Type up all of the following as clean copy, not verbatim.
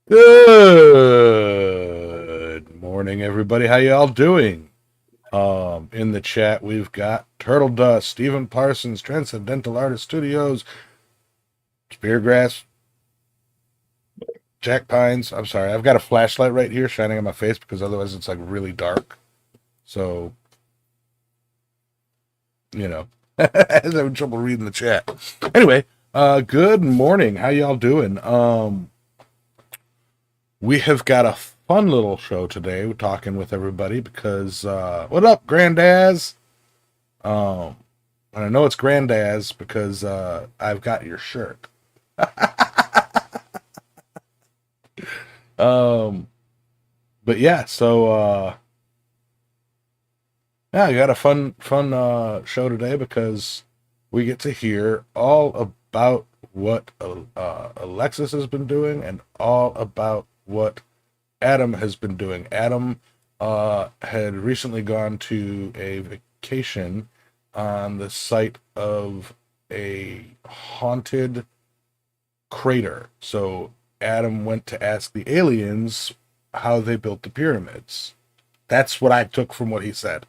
Good morning, everybody. How y'all doing? In the chat, we've got Turtle Dust, Stephen Parsons, Transcendental Artist Studios, Speargrass, Jack Pines. I'm sorry, I've got a flashlight right here shining on my face because otherwise it's like really dark. So, you know, I was having trouble reading the chat. Anyway, good morning. How y'all doing? We have got a fun little show today. We're talking with everybody because what up, Grandaz? Um, and I know it's Grandaz because I've got your shirt. Um, but yeah, so yeah, we got a fun show today because we get to hear all about what Alexis has been doing and all about what Adam has been doing. Adam had recently gone to a vacation on the site of a haunted crater. So Adam went to ask the aliens how they built the pyramids. That's what I took from what he said.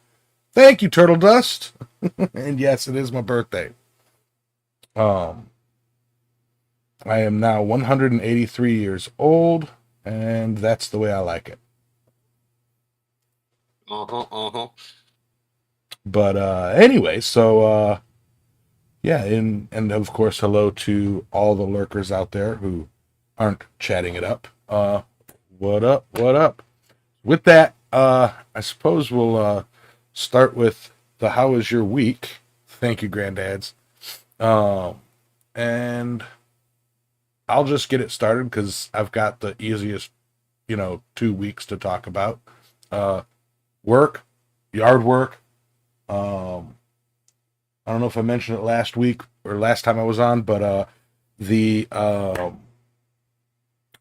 Thank you, Turtle Dust. And yes, it is my birthday. Um, I am now 183 years old, and that's the way I like it. But anyway, so yeah, and of course, hello to all the lurkers out there who aren't chatting it up. What up? What up? With that, I suppose we'll start with the how was your week? Thank you, granddads. Um, and I'll just get it started because I've got the easiest, 2 weeks to talk about. Uh, work, yard work. Um, I don't know if I mentioned it last week or last time I was on, but the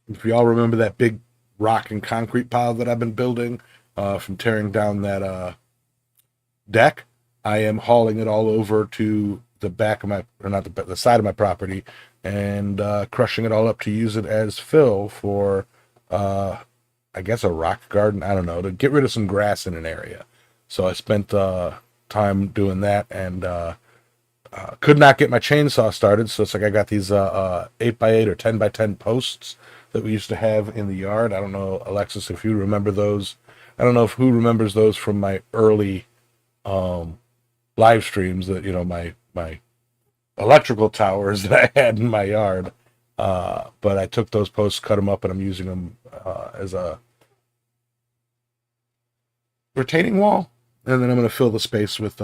if y'all remember that big rock and concrete pile that I've been building from tearing down that deck, I am hauling it all over to the back of my, or not the side of my property, and crushing it all up to use it as fill for, I guess, a rock garden. I don't know, to get rid of some grass in an area. So I spent time doing that, and could not get my chainsaw started. So it's like I got these 8x8 or 10x10 posts that we used to have in the yard. I don't know, Alexis, if you remember those. I don't know if who remembers those from my early um, live streams, that my electrical towers that I had in my yard. But I took those posts, cut them up, and I'm using them as a retaining wall. And then I'm going to fill the space with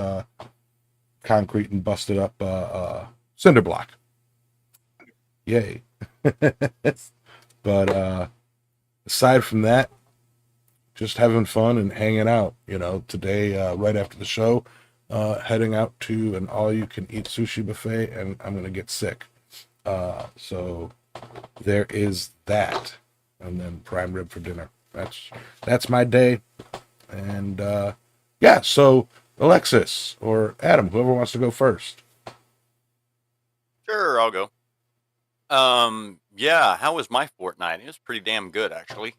concrete and busted up cinder block. Yay. But aside from that, just having fun and hanging out. Today, right after the show, heading out to an all-you-can-eat sushi buffet, and I'm gonna get sick. So there is that, and then prime rib for dinner. That's my day, and yeah. So Alexis or Adam, whoever wants to go first. Sure, I'll go. Yeah, how was my fortnight? It was pretty damn good, actually.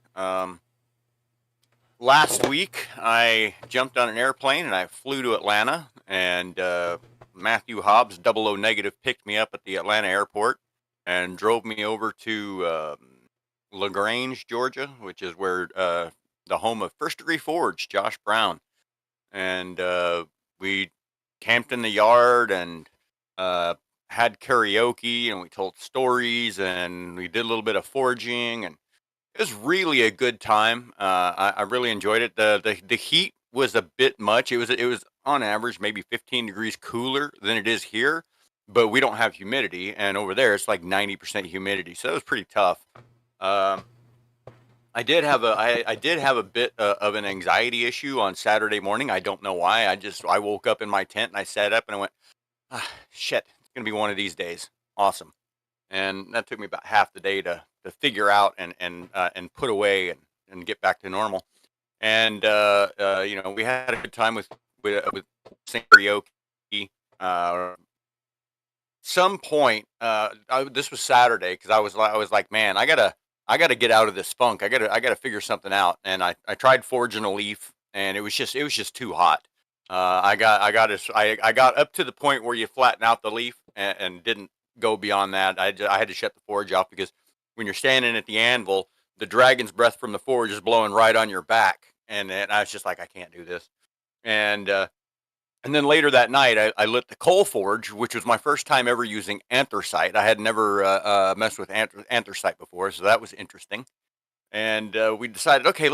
Last week, I jumped on an airplane and I flew to Atlanta, and Matthew Hobbs, 00 negative, picked me up at the Atlanta airport and drove me over to LaGrange, Georgia, which is where the home of First Degree Forge, Josh Brown. And we camped in the yard and had karaoke, and we told stories, and we did a little bit of foraging, and it was really a good time. I really enjoyed it. The heat was a bit much. It was on average maybe 15 degrees cooler than it is here, but we don't have humidity, and over there it's like 90% humidity, so it was pretty tough. Um, I did have a bit of an anxiety issue on Saturday morning. I don't know why. I woke up in my tent and I sat up and I went, shit, it's gonna be one of these days. Awesome. And that took me about half the day to figure out and put away and get back to normal. And we had a good time with singing karaoke. Some point, this was Saturday because I was like, man, I got to get out of this funk. I got to figure something out. And I tried forging a leaf, and it was just too hot. I got up to the point where you flatten out the leaf, and didn't go beyond that. I had to shut the forge off, because when you're standing at the anvil, the dragon's breath from the forge is blowing right on your back, and I was just like, I can't do this. And then later that night, I lit the coal forge, which was my first time ever using anthracite. I had never messed with anthracite before, so that was interesting. And we decided, okay,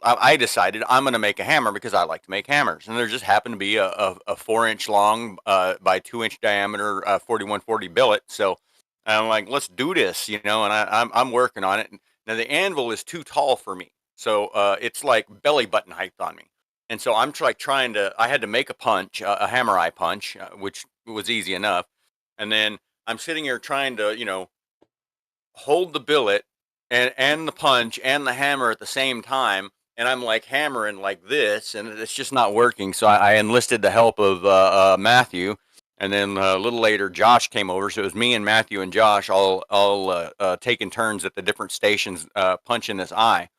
I decided I'm going to make a hammer, because I like to make hammers. And there just happened to be a 4-inch long by 2-inch diameter 4140 billet. So I'm like, let's do this, and I'm working on it. Now the anvil is too tall for me, so it's like belly button height on me. And so I'm trying to. I had to make a punch, a hammer eye punch, which was easy enough. And then I'm sitting here trying to, hold the billet and the punch and the hammer at the same time, and I'm like hammering like this, and it's just not working. So I enlisted the help of Matthew, and then a little later Josh came over. So it was me and Matthew and Josh all taking turns at the different stations punching this eye.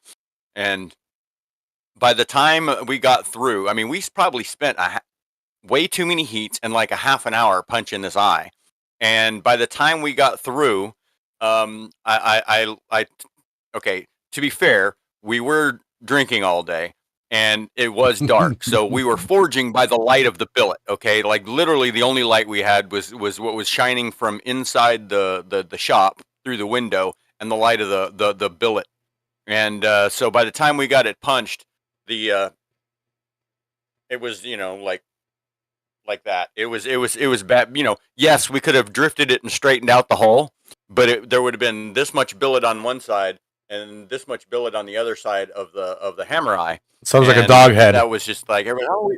And by the time we got through, I mean, we probably spent way too many heats and like a half an hour punching this eye. And by the time we got through, okay, to be fair, we were drinking all day, and it was dark. So we were forging by the light of the billet. Okay, like literally the only light we had was what was shining from inside the shop through the window, and the light of the billet. And so by the time we got it punched, the it was, like that. It was bad. Yes, we could have drifted it and straightened out the hole, but there would have been this much billet on one side and this much billet on the other side of the hammer eye. Sounds like a And dog head. that was just like, everybody, oh,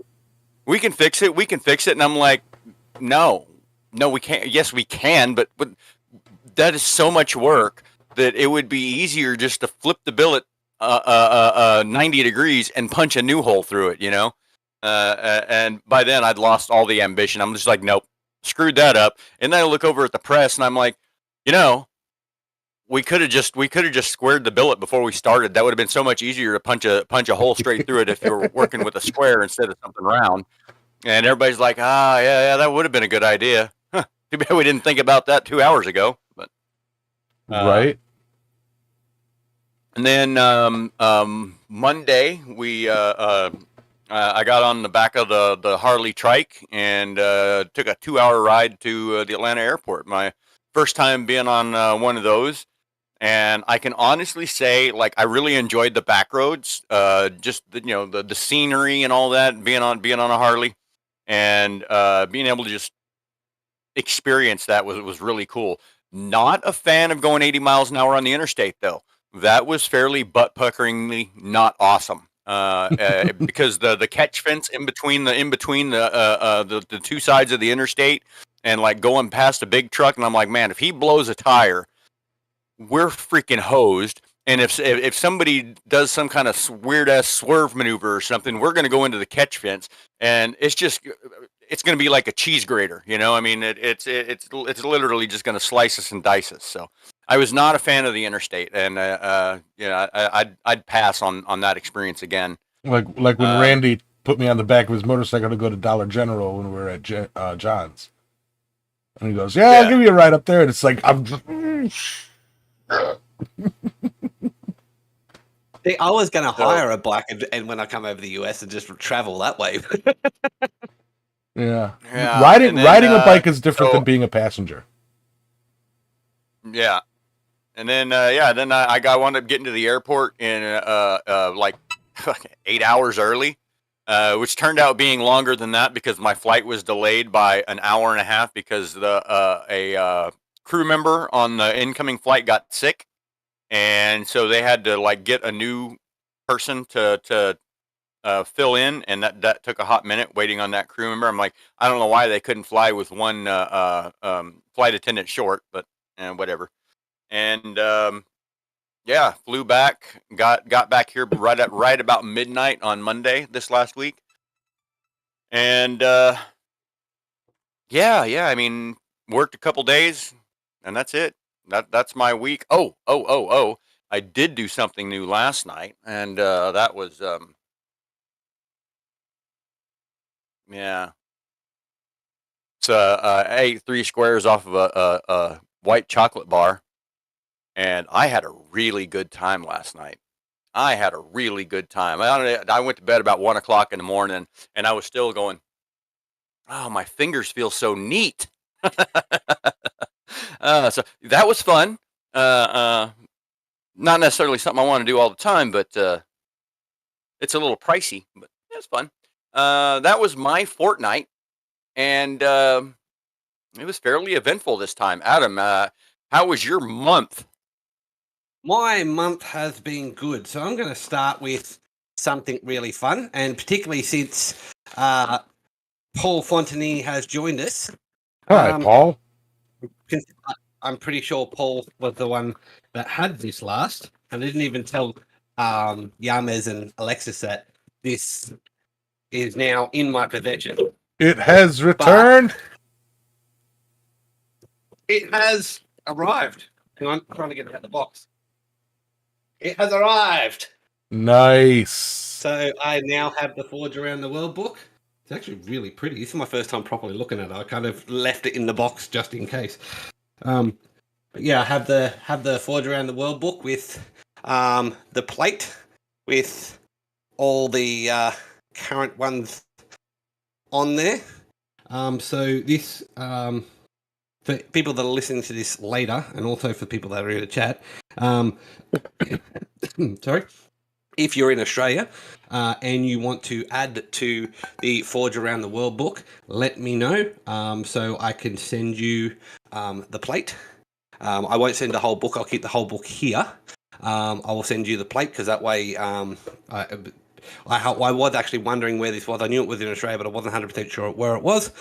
we can fix it. We can fix it. And I'm like, no, we can't. Yes, we can, but that is so much work that it would be easier just to flip the billet 90 degrees and punch a new hole through it, and by then I'd lost all the ambition. I'm just like, nope, screwed that up. And then I look over at the press, and I'm like, we could have just squared the billet before we started. That would have been so much easier to punch a hole straight through it if you were working with a square instead of something round. And everybody's like, yeah, that would have been a good idea. Huh, too bad we didn't think about that 2 hours ago. But right. And then Monday I got on the back of the Harley trike and took a 2-hour ride to the Atlanta airport. My first time being on one of those, and I can honestly say, like, I really enjoyed the back roads, just the scenery and all that, being on a Harley, and being able to just experience that was really cool. Not a fan of going 80 miles an hour on the interstate, though. That was fairly butt-puckeringly not awesome. Because the catch fence in between the two sides of the interstate, and like going past a big truck, and I'm like, man, if he blows a tire, we're freaking hosed. And if somebody does some kind of weird ass swerve maneuver or something, we're going to go into the catch fence, and it's going to be like a cheese grater, I mean, it's literally just going to slice us and dice us. So I was not a fan of the interstate, and I'd pass on that experience again. Like when Randy put me on the back of his motorcycle to go to Dollar General when we were at John's, and he goes, "Yeah, I'll give you a ride up there." And it's like, I'm just. I was going to hire a bike and when I come over the US and just travel that way. Yeah. Riding a bike is different than being a passenger. Yeah. And then then I wound up getting to the airport in like 8 hours early, which turned out being longer than that because my flight was delayed by an hour and a half because a crew member on the incoming flight got sick, and so they had to like get a new person to fill in, and that took a hot minute waiting on that crew member. I'm like, I don't know why they couldn't fly with one flight attendant short, but whatever. And flew back, got back here right about midnight on Monday this last week. And I mean, worked a couple days, and that's it. That's my week. Oh. I did do something new last night, and that was yeah. So I ate 3 squares off of a white chocolate bar, and I had a really good time last night. I had a really good time. I went to bed about 1 o'clock in the morning, and I was still going, "Oh, my fingers feel so neat." So that was fun. Uh, uh, Not necessarily something I want to do all the time, but it's a little pricey, but it's fun. That was my fortnight, and it was fairly eventful this time. Adam, how was your month? My month has been good, so I'm going to start with something really fun, and particularly since Paul Fontanini has joined us. Hi, Paul. I'm pretty sure Paul was the one that had this last, and I didn't even tell Yamez and Alexis that this is now in my possession. It has returned. It has arrived. Hang on, I'm trying to get it out of the box. It has arrived. Nice. So I now have the Forge Around the World book. It's actually really pretty. This is my first time properly looking at it. I kind of left it in the box just in case. But yeah, I have the Forge Around the World book with the plate with all the current ones on there. So this for people that are listening to this later, and also for people that are in the chat, sorry. If you're in Australia and you want to add to the Forge Around the World book, let me know so I can send you the plate. I won't send the whole book. I'll keep the whole book here. I will send you the plate because that way I was actually wondering where this was. I knew it was in Australia, but I wasn't 100% sure where it was.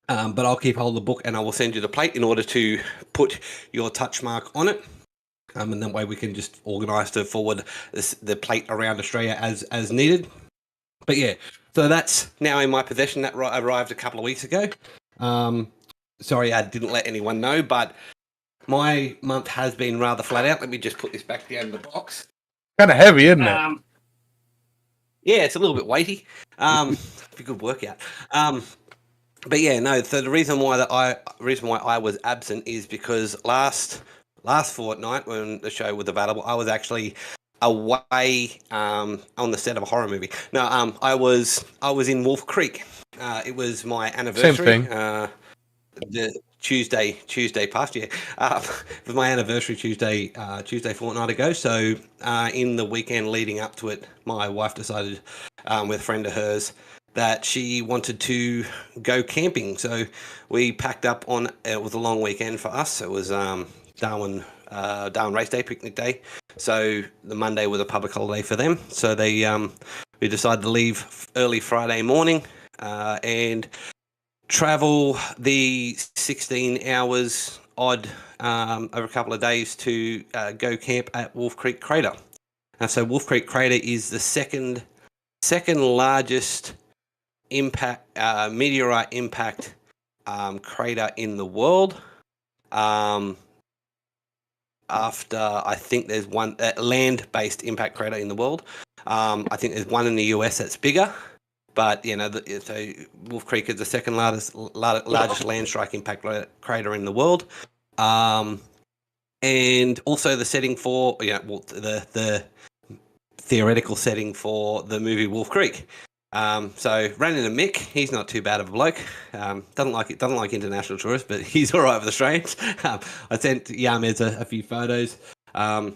But I'll keep hold of the book and I will send you the plate in order to put your touch mark on it. And that way we can just organise to forward the plate around Australia as needed. But yeah, so that's now in my possession. That arrived a couple of weeks ago. Sorry, I didn't let anyone know, but my month has been rather flat out. Let me just put this back down in the box. Kind of heavy, isn't it? Yeah, it's a little bit weighty. It's a good workout. But yeah, no. So the reason why I was absent is because last fortnight when the show was available, I was actually away on the set of a horror movie. No, I was in Wolf Creek. It was my anniversary. Same thing. The Tuesday past year. It was my anniversary Tuesday fortnight ago. So in the weekend leading up to it, my wife decided with a friend of hers that she wanted to go camping. So we packed up on. It was a long weekend for us. It was Darwin race day, picnic day. So the Monday was a public holiday for them. So we decided to leave early Friday morning and travel the 16 hours odd over a couple of days to go camp at Wolf Creek Crater. So Wolf Creek Crater is the second largest meteorite impact crater in the world. After I think there's one land-based impact crater in the world. I think there's one in the US that's bigger, but so Wolf Creek is the second largest land strike impact crater in the world, and also the setting for the theoretical setting for the movie Wolf Creek. So ran into Mick. He's not too bad of a bloke. Doesn't like international tourists, but he's all right with Australians. I sent Yamez a few photos, and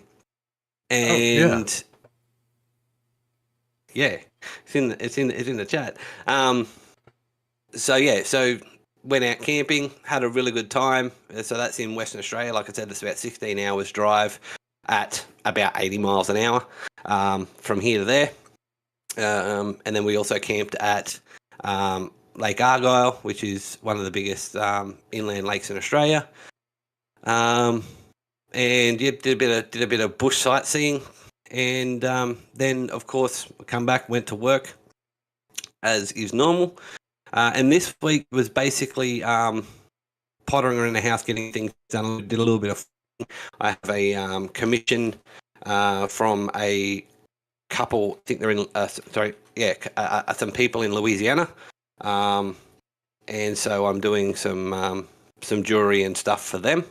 yeah, it's in the chat. So went out camping, had a really good time. So that's in Western Australia. Like I said, it's about 16 hours drive at about 80 miles an hour from here to there. And then we also camped at Lake Argyle, which is one of the biggest inland lakes in Australia. And yeah, did a bit of bush sightseeing, and then of course come back, went to work as is normal. And this week was basically pottering around the house, getting things done. Did a little bit of I have a commission from a couple. I think they're in. Some people in Louisiana, and so I'm doing some jewelry and stuff for them,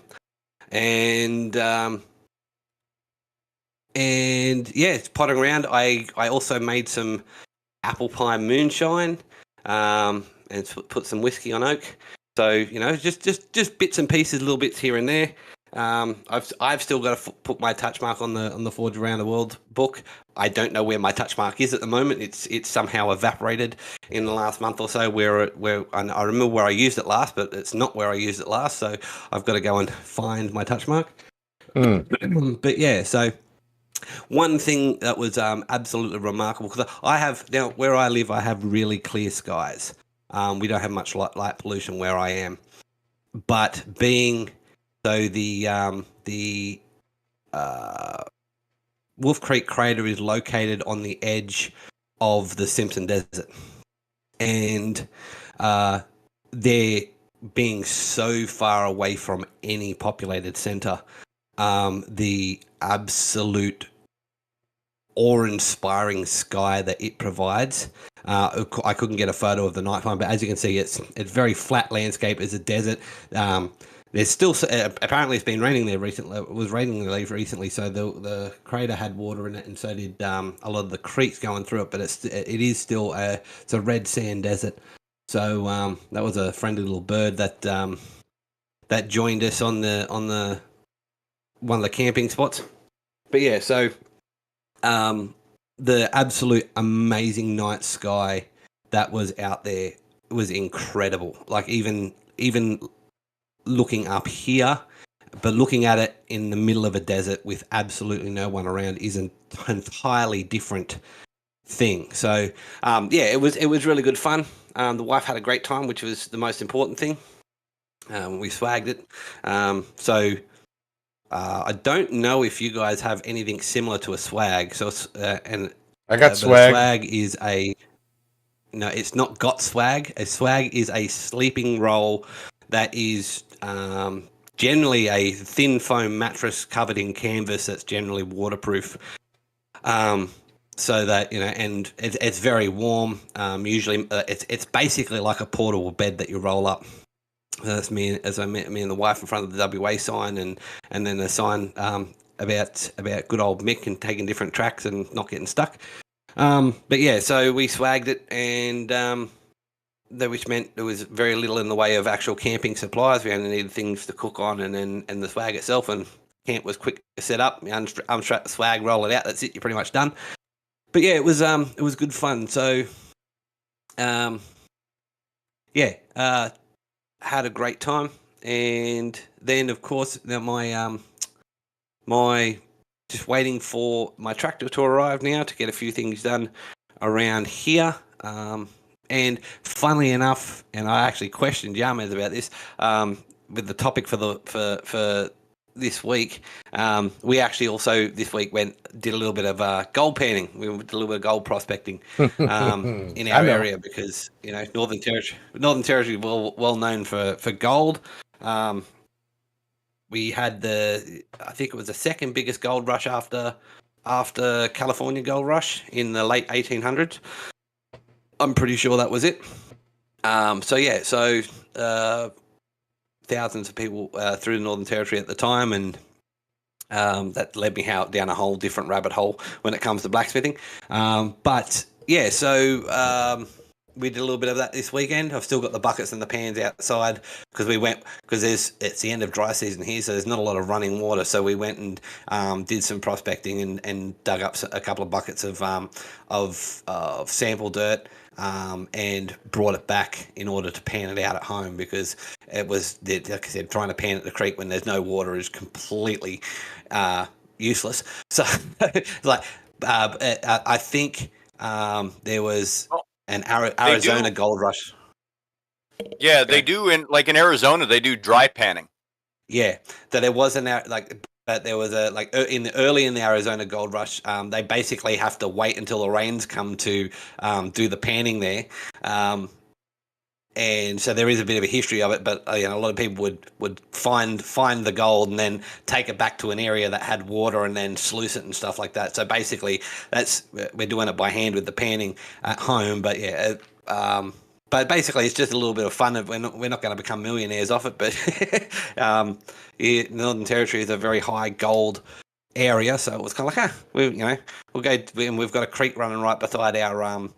and it's potting around. I also made some apple pie moonshine, and put some whiskey on oak. So just bits and pieces, little bits here and there. I've still got to put my touch mark on the Forge Around the World book. I don't know where my touch mark is at the moment. It's somehow evaporated in the last month or so. Where I remember where I used it last, but it's not where I used it last. So I've got to go and find my touch mark. But yeah, so one thing that was absolutely remarkable, because I have now where I live, I have really clear skies. We don't have much light pollution where I am, but being so the Wolf Creek Crater is located on the edge of the Simpson Desert, and they're being so far away from any populated center, the absolute awe-inspiring sky that it provides. I couldn't get a photo of the nighttime, but as you can see, it's very flat landscape. It's a desert. There's still apparently it's been raining there recently. It was raining there recently, so the crater had water in it, and so did a lot of the creeks going through it. But it is still it's a red sand desert. So that was a friendly little bird that joined us on the one of the camping spots. But yeah, so the absolute amazing night sky that was out there was incredible. Like even looking up here, but looking at it in the middle of a desert with absolutely no one around is an entirely different thing. So it was really good fun. The wife had a great time, which was the most important thing. We swagged it. I don't know if you guys have anything similar to a swag. So I got swag. A swag is it's not got swag. A swag is a sleeping roll that is generally a thin foam mattress covered in canvas that's generally waterproof. So that and it's very warm. Usually, it's basically like a portable bed that you roll up. That's me and the wife in front of the WA sign, and then a sign about good old Mick and taking different tracks and not getting stuck. But yeah, so we swagged it, and which meant there was very little in the way of actual camping supplies. We only needed things to cook on, and the swag itself. And camp was quick to set up. You unstrap the swag, roll it out. That's it. You're pretty much done. But yeah, it was good fun. So, had a great time. And then of course now my just waiting for my tractor to arrive now to get a few things done around here. And funnily enough, and I actually questioned Yamez about this, with the topic for this week, we actually also this week did a little bit of gold panning. We did a little bit of gold prospecting in our area, because Northern Territory is well known for gold. We had I think it was the second biggest gold rush after California gold rush in the late 1800s. I'm pretty sure that was it. Thousands of people through the Northern Territory at the time, and that led me down a whole different rabbit hole when it comes to blacksmithing. We did a little bit of that this weekend. I've still got the buckets and the pans outside because it's the end of dry season here, so there's not a lot of running water. So we went and did some prospecting and dug up a couple of buckets of sample dirt. And brought it back in order to pan it out at home, because it was, like I said, trying to pan at the creek when there's no water is completely useless. So, I think there was an Arizona gold rush. Yeah, they do in Arizona. They do dry panning. Yeah, that there was but there was early in the Arizona gold rush, they basically have to wait until the rains come to do the panning there, and so there is a bit of a history of it, but a lot of people would find the gold and then take it back to an area that had water and then sluice it and stuff like that. So basically, we're doing it by hand with the panning at home. But but basically, it's just a little bit of fun. We're not going to become millionaires off it, but the Northern Territory is a very high gold area, so it was kind of like, we'll go, and we've got a creek running right beside our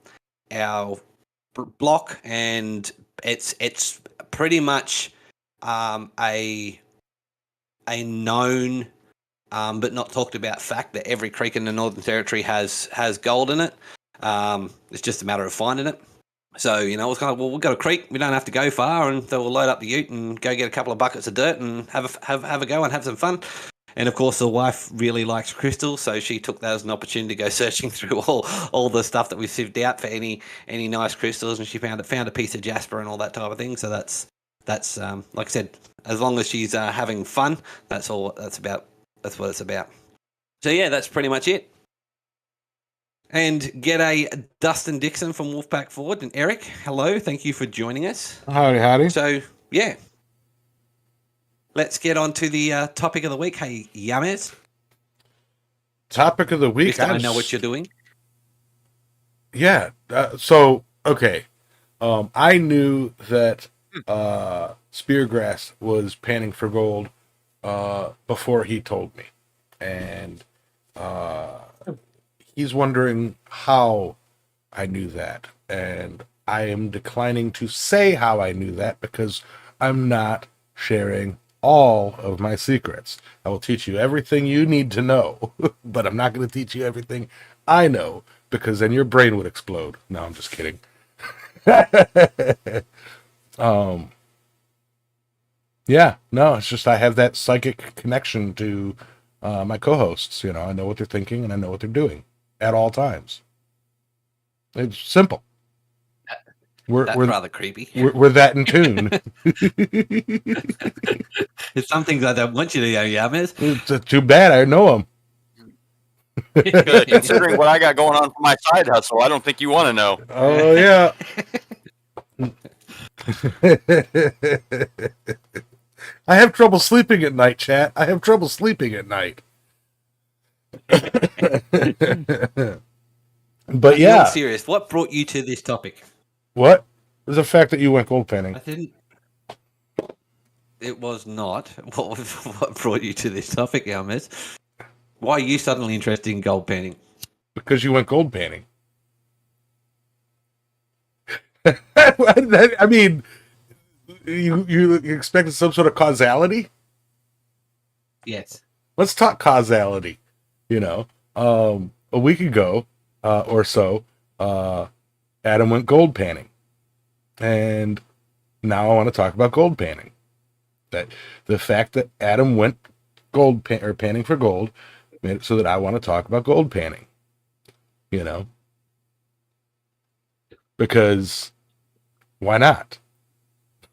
block, and it's pretty much a known but not talked about fact that every creek in the Northern Territory has gold in it. It's just a matter of finding it. So it's kind of, well, we've got a creek, we don't have to go far, and so we'll load up the ute and go get a couple of buckets of dirt and have a go and have some fun. And of course, the wife really likes crystals, so she took that as an opportunity to go searching through all the stuff that we sieved out for any nice crystals, and she found a piece of jasper and all that type of thing. So that's like I said, as long as she's having fun, that's all. That's what it's about. So yeah, that's pretty much it. And g'day, Dustin Dixon from Wolfpack Forge, and Eric, hello, thank you for joining us. Howdy. So yeah. Let's get on to the topic of the week. Hey, Yamez. Topic of the week. I know what you're doing. Yeah. Okay. I knew that Speargrass was panning for gold before he told me, and he's wondering how I knew that, and I am declining to say how I knew that because I'm not sharing all of my secrets. I will teach you everything you need to know, but I'm not going to teach you everything I know because then your brain would explode. No, I'm just kidding. Yeah, no, it's just I have that psychic connection to my co-hosts. I know what they're thinking and I know what they're doing at all times. It's simple. That's rather creepy. We're that in tune. It's some things I don't want you to know, Yamez. It's too bad I know them. Good, considering what I got going on for my side hustle, I don't think you want to know. Oh, yeah. I have trouble sleeping at night, chat. I have trouble sleeping at night. But yeah. I'm serious. What brought you to this topic? What? It was the fact that you went gold panning. I didn't. It was not. What brought you to this topic, Yamez? Why are you suddenly interested in gold panning? Because you went gold panning. I mean, you expected some sort of causality? Yes. Let's talk causality. A week ago or so, Adam went gold panning. And now I want to talk about gold panning. That the fact that Adam went panning for gold made it so that I want to talk about gold panning. Because why not?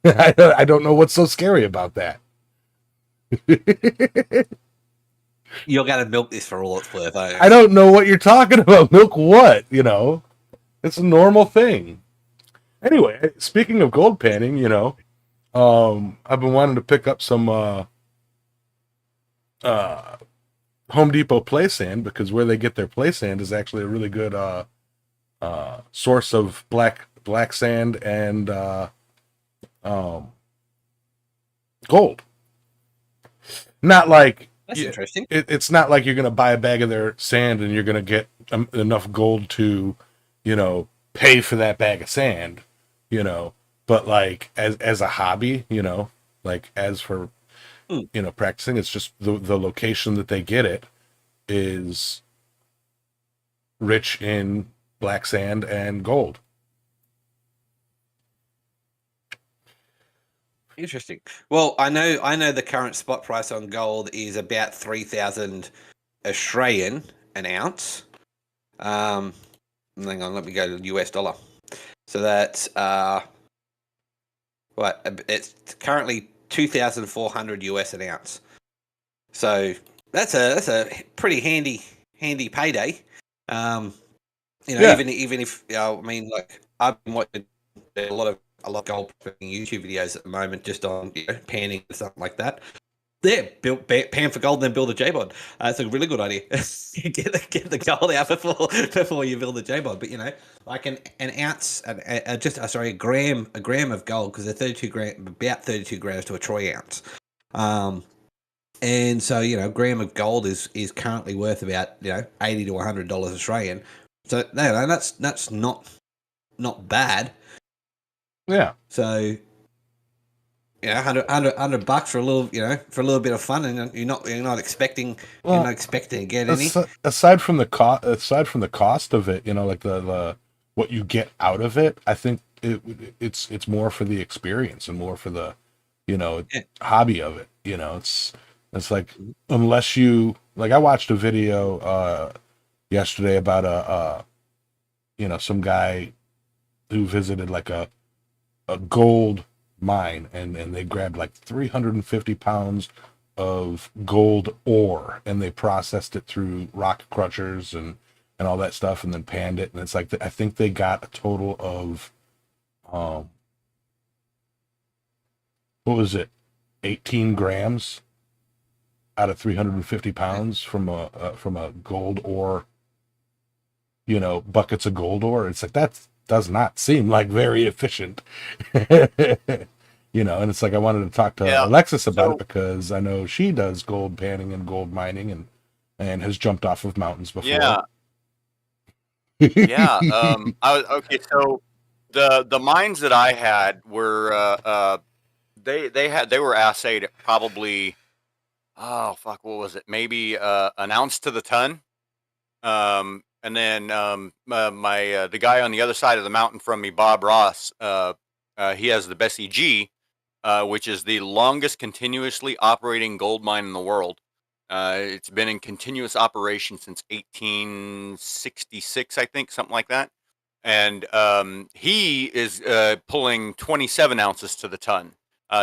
I don't know what's so scary about that. You're going to milk this for all it's worth. I don't know what you're talking about. Milk what? It's a normal thing. Anyway, speaking of gold panning, I've been wanting to pick up some Home Depot play sand because where they get their play sand is actually a really good source of black sand and gold. Not like that's interesting. It's not like you're going to buy a bag of their sand and you're going to get enough gold to, pay for that bag of sand, but like as a hobby, like as for, practicing, it's just the location that they get it is rich in black sand and gold. Interesting. Well, I know the current spot price on gold is about 3,000 Australian an ounce. Hang on, let me go to US dollar. So that's it's currently 2,400 US an ounce. So that's a pretty handy payday. Even if like I've been watching a lot of a lot of gold YouTube videos at the moment, just on panning and stuff like that. Yeah, pan for gold, then build a J-bod. It's a really good idea. get the gold out before you build the J-bod. But like an ounce, a gram of gold, because they're 32 gram, about 32 grams to a troy ounce. And so a gram of gold is currently worth about $80 to $100 Australian. So that's not bad. Yeah. So. $100 for a little bit of fun, and you're not expecting to get any. Aside from the cost of it, like the what you get out of it, I think it's more for the experience and more for the hobby of it. It's like, unless you like, I watched a video yesterday about some guy who visited like a gold mine, and they grabbed like 350 pounds of gold ore, and they processed it through rock crushers and all that stuff, and then panned it. And it's like, I think they got a total of what was it, 18 grams out of 350 pounds from a gold ore, buckets of gold ore. It's like, that does not seem like very efficient. And it's like, I wanted to talk to Alexis about it, because I know she does gold panning and gold mining and has jumped off of mountains before. Yeah. Yeah. So the mines that I had were they were assayed at probably, what was it? Maybe an ounce to the ton. And then the guy on the other side of the mountain from me, Bob Ross, he has the Bessie G, which is the longest continuously operating gold mine in the world. It's been in continuous operation since 1866, I think, something like that. And he is pulling 27 ounces to the ton.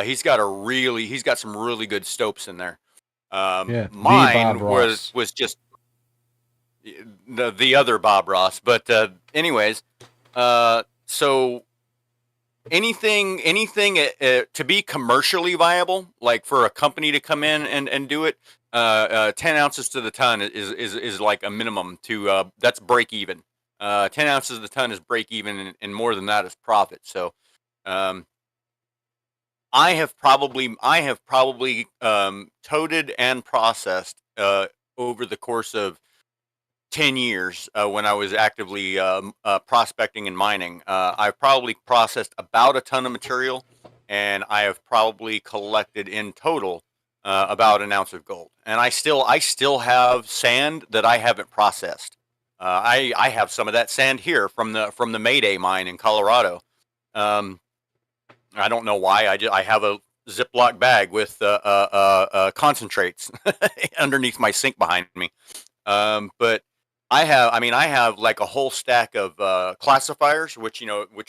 He's got some really good stopes in there. Mine was just the other Bob Ross, but anyways, so anything to be commercially viable, like for a company to come in and do it, 10 ounces to the ton is like a minimum to that's break even. 10 ounces to the ton is break even, and more than that is profit. So I have probably toted and processed over the course of 10 years, when I was actively prospecting and mining. I've probably processed about a ton of material, and I have probably collected in total about an ounce of gold. And I still have sand that I haven't processed. I have some of that sand here from the Mayday mine in Colorado. I don't know why. I have a Ziploc bag with concentrates underneath my sink behind me. But I have like a whole stack of classifiers, which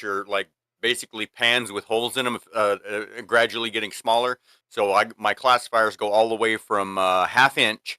are like basically pans with holes in them, gradually getting smaller. So my classifiers go all the way from half inch,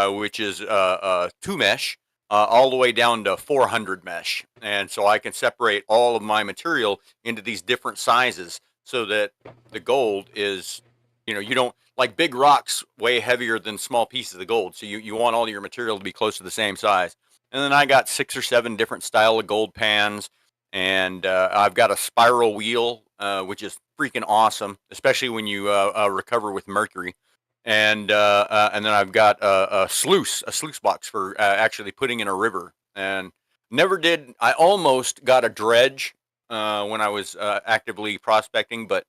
which is 2 mesh, all the way down to 400 mesh. And so I can separate all of my material into these different sizes, so that the gold is, you don't, like, big rocks way heavier than small pieces of gold. So you want all your material to be close to the same size. And then I got 6 or 7 different style of gold pans, and I've got a spiral wheel, which is freaking awesome, especially when you recover with mercury. And then I've got a sluice box for actually putting in a river. And I almost got a dredge when I was actively prospecting, but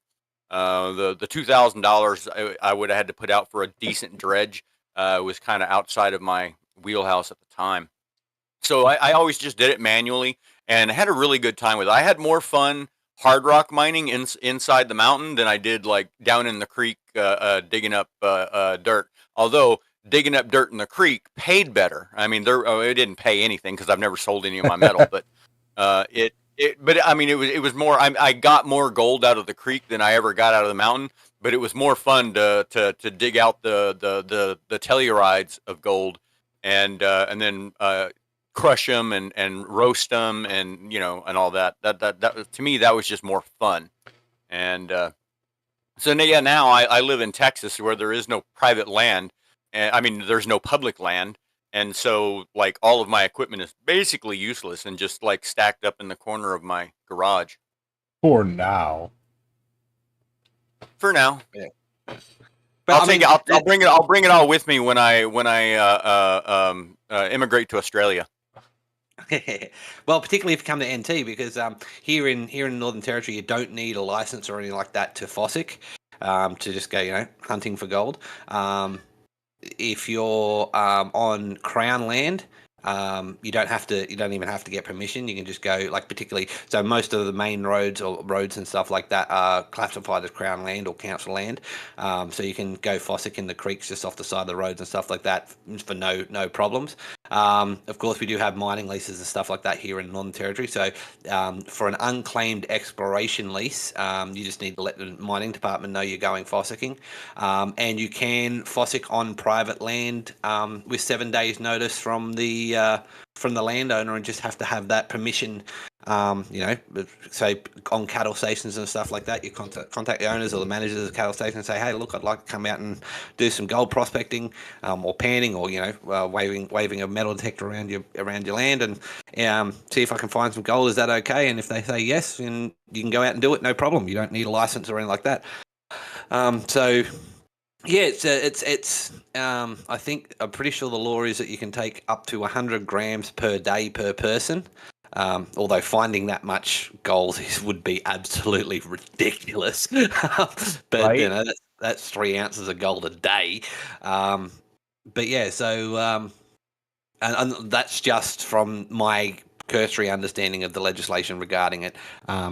the $2,000 I would have had to put out for a decent dredge was kind of outside of my wheelhouse at the time. So I always just did it manually, and had a really good time with it. I had more fun hard rock mining inside the mountain than I did like down in the creek digging up dirt. Although digging up dirt in the creek paid better. I mean, it didn't pay anything because I've never sold any of my metal, but it was more. I got more gold out of the creek than I ever got out of the mountain. But it was more fun to dig out the tellurides of gold, and then crush them and roast them and and all that. That to me that was just more fun. And so yeah, now I live in Texas where there is no private land, and I mean there's no public land, and so like all of my equipment is basically useless and just like stacked up in the corner of my garage For now. for now. Yeah. I'll take it. I'll bring it. I'll bring it all with me when I immigrate to Australia. Well, particularly if you come to NT, because here in Northern Territory, you don't need a license or anything like that to fossick, to just go hunting for gold. If you're on Crown land, you don't even have to get permission. You can just go, like, particularly, so most of the main roads and stuff like that are classified as Crown land or council land. So you can go fossick in the creeks just off the side of the roads and stuff like that for no problems. Of course, we do have mining leases and stuff like that here in Northern Territory. So for an unclaimed exploration lease, you just need to let the mining department know you're going fossicking. And you can fossick on private land with 7 days notice from the landowner, and just have to have that permission. Say on cattle stations and stuff like that, you contact the owners or the managers of the cattle station and say, hey, look, I'd like to come out and do some gold prospecting, or panning, or waving a metal detector around your land, and see if I can find some gold. Is that okay? And if they say yes, then you can go out and do it, no problem. You don't need a license or anything like that. So yeah, it's I think I'm pretty sure the law is that you can take up to 100 grams per day per person. Although finding that much gold would be absolutely ridiculous. But Right. that's 3 ounces of gold a day. But yeah, so and that's just from my cursory understanding of the legislation regarding it.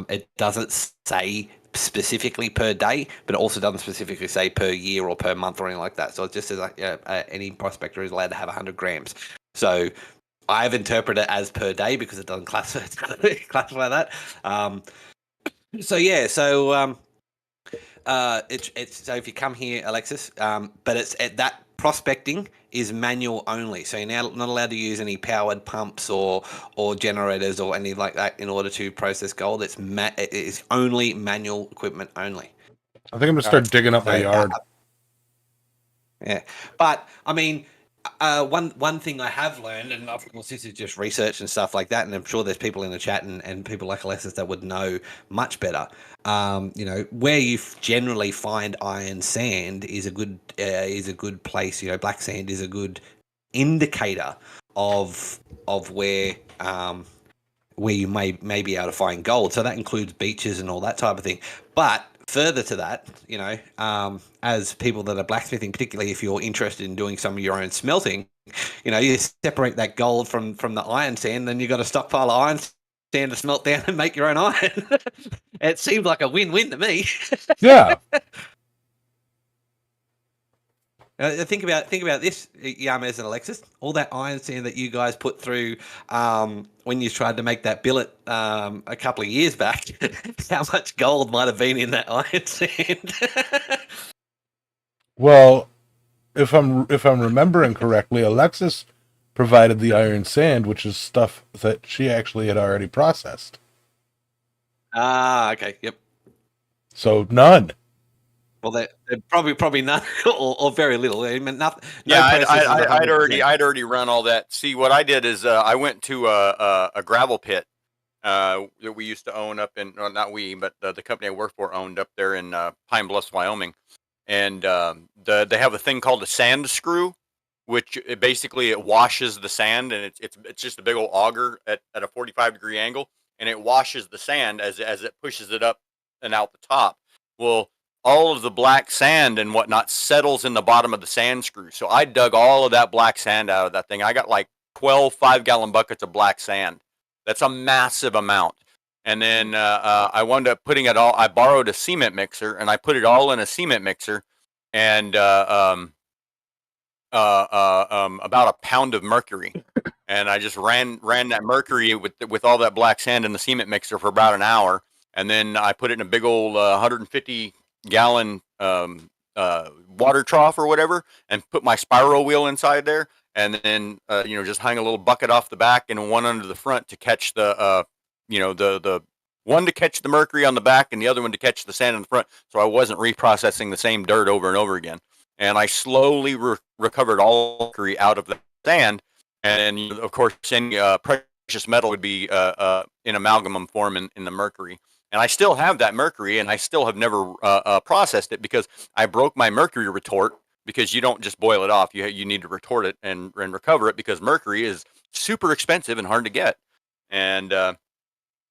It doesn't say specifically per day, but it also doesn't specifically say per year or per month or anything like that. So it just says like any prospector is allowed to have 100 grams. So I've interpreted it as per day because it doesn't classify that. So yeah, so it's so if you come here, Alexis, but it's that prospecting is manual only. So you're now not allowed to use any powered pumps or generators or anything like that in order to process gold. It is only manual equipment only. I think I'm gonna start digging up my yard. Yeah, but I mean, one thing I have learned, and of course this is just research and stuff like that, and I'm sure there's people in the chat and people like Alexis that would know much better. Where you generally find iron sand is a good place. Black sand is a good indicator of where you may be able to find gold. So that includes beaches and all that type of thing. But further to that, as people that are blacksmithing, particularly if you're interested in doing some of your own smelting, you separate that gold from the iron sand, then you've got a stockpile of iron sand to smelt down and make your own iron. It seems like a win-win to me. Yeah. Think about this, Yarmez and Alexis. All that iron sand that you guys put through when you tried to make that billet a couple of years back, how much gold might have been in that iron sand? Well, if I'm remembering correctly, Alexis provided the iron sand, which is stuff that she actually had already processed. Ah, okay, yep. So none. Well, they're probably none or very little. I mean, nothing. Yeah, I'd already run all that. See, what I did is I went to a gravel pit that we used to own up in, well, not we, but the company I work for owned up there in Pine Bluffs, Wyoming, and they have a thing called a sand screw, which it washes the sand, and it's just a big old auger at a 45-degree angle, and it washes the sand as it pushes it up and out the top. Well, all of the black sand and whatnot settles in the bottom of the sand screw. So I dug all of that black sand out of that thing. I got like 12 5-gallon buckets of black sand. That's a massive amount. And then I wound up putting it all. I borrowed a cement mixer and I put it all in a cement mixer, and about a pound of mercury. And I just ran that mercury with all that black sand in the cement mixer for about an hour. And then I put it in a big old 150-gallon water trough or whatever, and put my spiral wheel inside there, and then just hang a little bucket off the back and one under the front to catch the the one to catch the mercury on the back and the other one to catch the sand in the front, so I wasn't reprocessing the same dirt over and over again. And I slowly recovered all mercury out of the sand, and of course, any precious metal would be in amalgam form in the mercury. And I still have that mercury, and I still have never processed it because I broke my mercury retort. Because you don't just boil it off, you need to retort it and recover it, because mercury is super expensive and hard to get. And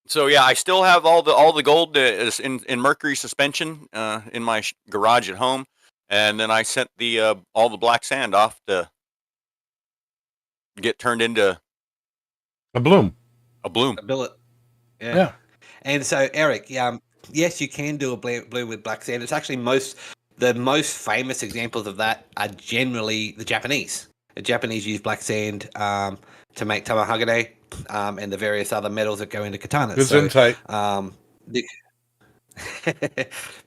so yeah, I still have all the gold is in mercury suspension in my garage at home, and then I sent the all the black sand off to get turned into A bloom. a bloom. A billet. Yeah. And so, Eric, yes, you can do a blue with black sand. It's actually the most famous examples of that are generally the Japanese. The Japanese use black sand to make tamahagane and the various other metals that go into katanas. Good insight.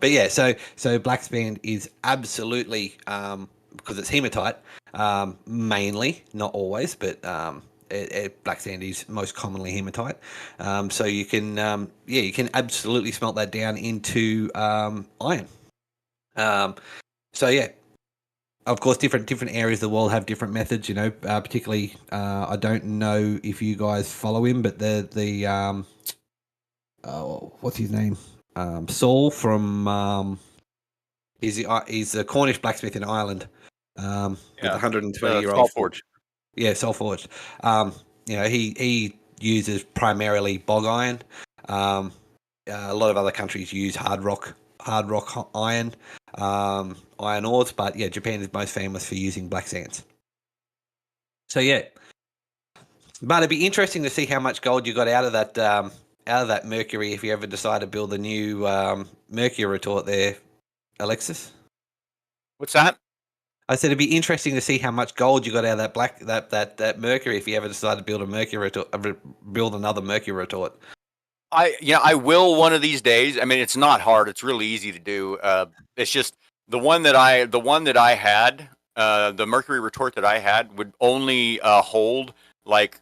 But yeah, so black sand is absolutely because it's hematite mainly, not always, but black sand is most commonly hematite. So you can you can absolutely smelt that down into iron. So yeah, of course, different areas of the world have different methods. Particularly, I don't know if you guys follow him, but the what's his name? Saul from he's a Cornish blacksmith in Ireland. With 120-year-old forge. Yeah, Saul Forge. He uses primarily bog iron. A lot of other countries use hard rock iron. Iron ores, but yeah, Japan is most famous for using black sands. So yeah, but it'd be interesting to see how much gold you got out of that mercury if you ever decide to build a new mercury retort there, Alexis. What's that? I said it'd be interesting to see how much gold you got out of that mercury if you ever decide to build build another mercury retort. I will one of these days. I mean, it's not hard. It's really easy to do. It's just the one that I had, the mercury retort that I had would only hold like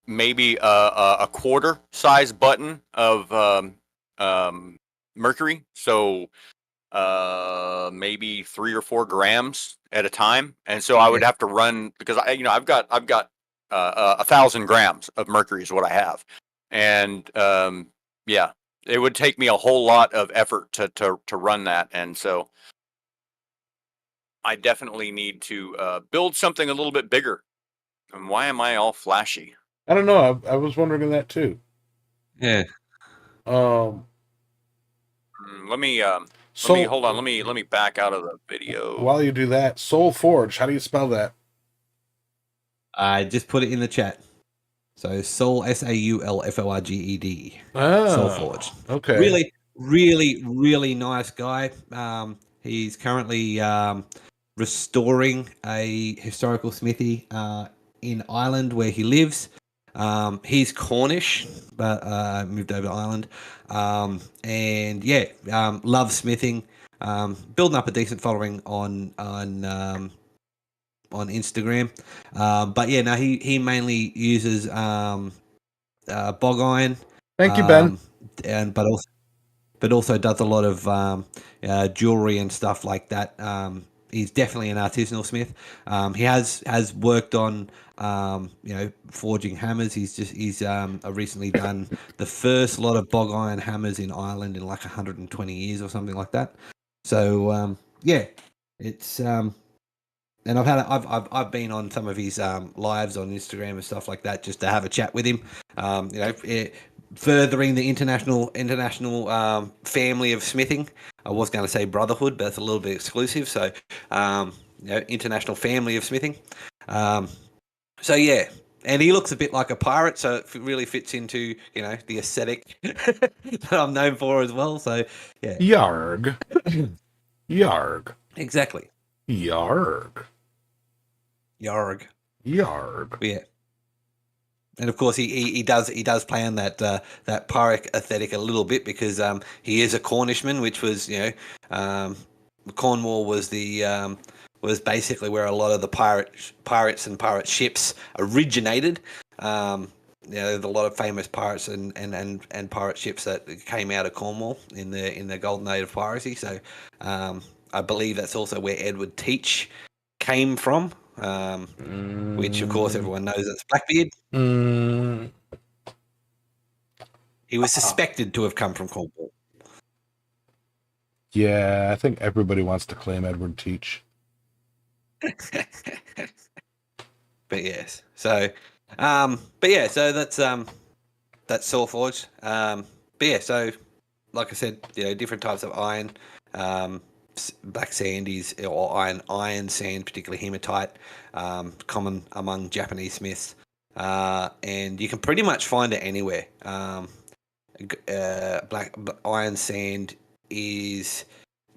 maybe a quarter size button of mercury. So maybe 3 or 4 grams at a time. And so I would have to run, because I've got 1,000 grams of mercury is what I have. And yeah, it would take me a whole lot of effort to run that, and so I definitely need to build something a little bit bigger. And why am I all flashy? I don't know. I was wondering that too. Yeah. Let me hold on. Let me back out of the video. While you do that, Soul Forge. How do you spell that? I just put it in the chat. So Soul, SAULFORGED. Oh, Soul Forge. Okay. Really, really, really nice guy. He's currently restoring a historical smithy in Ireland where he lives. He's Cornish, but moved over to Ireland. And yeah, loves smithing. Building up a decent following on Instagram. But yeah, no, he mainly uses bog iron. Thank you, Ben. But also does a lot of jewelry and stuff like that. He's definitely an artisanal smith. He has worked on forging hammers. He's recently done the first lot of bog iron hammers in Ireland in like 120 years or something like that. So yeah, it's and I've been on some of his lives on Instagram and stuff like that just to have a chat with him. Furthering the international family of smithing. I was going to say brotherhood, but it's a little bit exclusive. So, international family of smithing. So yeah, and he looks a bit like a pirate, so it really fits into the aesthetic that I'm known for as well. So yeah, Yarg, yarg, exactly. Yarg. Yarg. Yeah. And of course, he does play on that pirate aesthetic a little bit because he is a Cornishman, which was Cornwall was the was basically where a lot of the pirates and pirate ships originated. There's a lot of famous pirates and pirate ships that came out of Cornwall in the golden age of piracy. So I believe that's also where Edward Teach came from, which of course everyone knows that's Blackbeard. He was suspected to have come from Cornwall. Yeah, I think everybody wants to claim Edward Teach. But yes, so so that's Sawforge. But yeah, so like I said, different types of iron. Black sand or iron sand, particularly hematite, common among Japanese smiths, and you can pretty much find it anywhere. Black iron sand is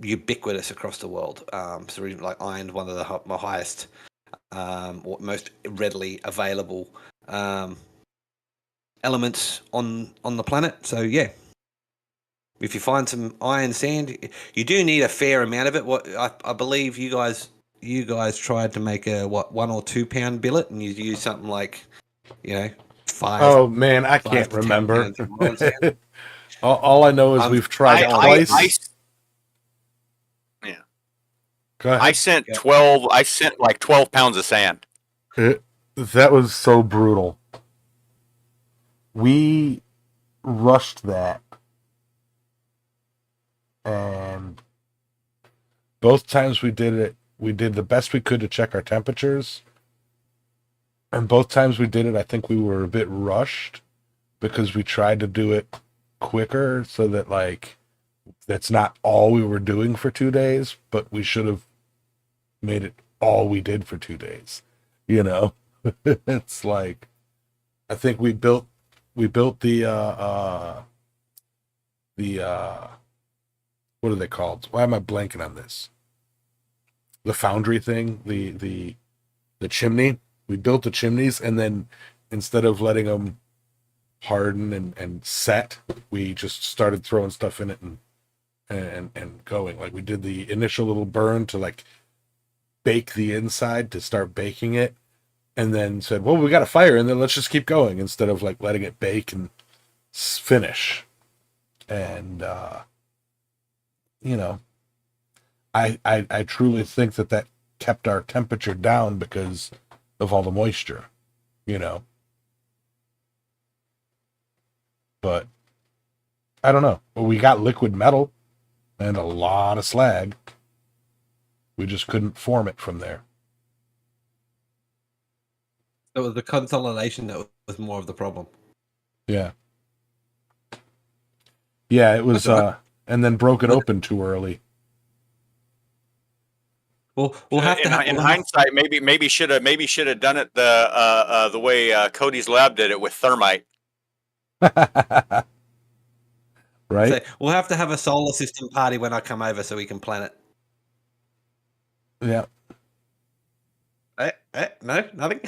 ubiquitous across the world. So like iron's one of the highest, or most readily available elements on the planet. So yeah, if you find some iron sand, you do need a fair amount of it. What I believe you guys tried to make a 1 or 2 pound billet, and you used something like 5. Oh man, I can't 5 to 10 remember. pounds of iron sand. all I know is we've tried twice. Yeah. Go ahead. I sent 12. I sent like 12 pounds of sand. That was so brutal. We rushed that, and both times we did it, we did the best we could to check our temperatures. And both times we did it, I think we were a bit rushed because we tried to do it quicker so that that's not all we were doing for 2 days, but we should have made it all we did for 2 days. It's like, I think we built the what are they called? Why am I blanking on this? The foundry thing, the chimney. We built the chimneys, and then instead of letting them harden and set, we just started throwing stuff in it and going. Like we did the initial little burn to bake the inside to start baking it, and then said, well, we got a fire, and then let's just keep going instead of letting it bake and finish. And I truly think that kept our temperature down because of all the moisture, but I don't know. Well, we got liquid metal and a lot of slag. We just couldn't form it from there. It was the consolidation that was more of the problem. Yeah. Yeah, it was, and then broke it open too early. We'll have to. In hindsight, maybe should have done it the way Cody's lab did it with thermite. Right. So we'll have to have a solar system party when I come over so we can plan it. Yeah. No, nothing.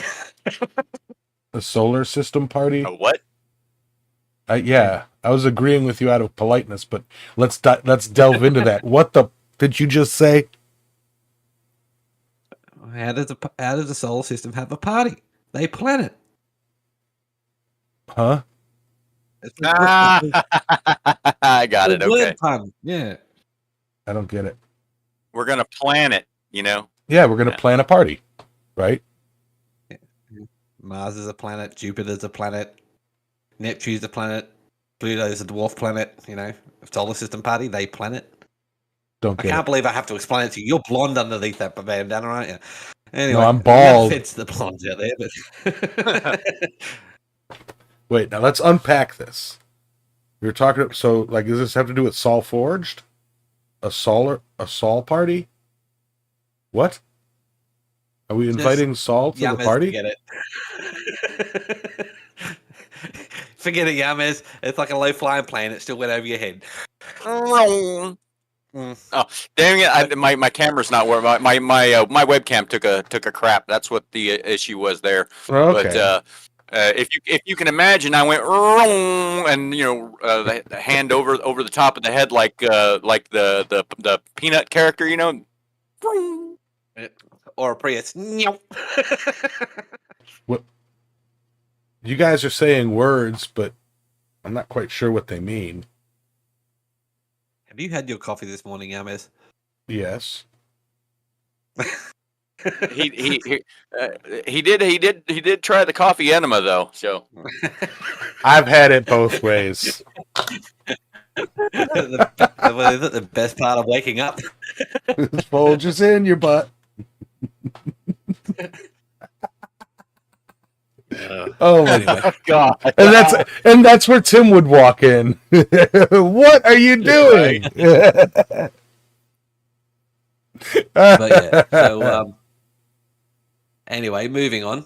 A solar system party. A what? Yeah, I was agreeing with you out of politeness, but let's delve into that. What did you just say? How does the solar system have a party? They plan it. Huh? I got it. Okay. Pun. Yeah. I don't get it. We're gonna plan it. Yeah, we're gonna plan a party, right? Yeah. Mars is a planet. Jupiter's a planet. Neptune's a planet. Pluto's a dwarf planet. Solar system party. They plan it. I can't believe I have to explain it to you. You're blonde underneath that bandana, aren't you? Anyway, no, I'm bald. It's the blondes out there, but wait. Now let's unpack this. We were talking. So, does this have to do with Sol Forged? A Sol party? What? Are we inviting Sol to the party? Forget it. Forget it, Yamez. It's like a low-flying plane. It still went over your head. Oh, dang it! My camera's not working. My webcam took a crap. That's what the issue was there. Okay. But if you can imagine, I went and the hand over the top of the head like the peanut character, Or a Prius. Nope. What you guys are saying words, but I'm not quite sure what they mean. Have you had your coffee this morning, Yames? Yes. He did try the coffee enema though. So I've had it both ways. the best part of waking up. Folgers in your butt. Oh my Anyway. God, and that's where Tim would walk in. What are you doing? But yeah, so anyway, moving on.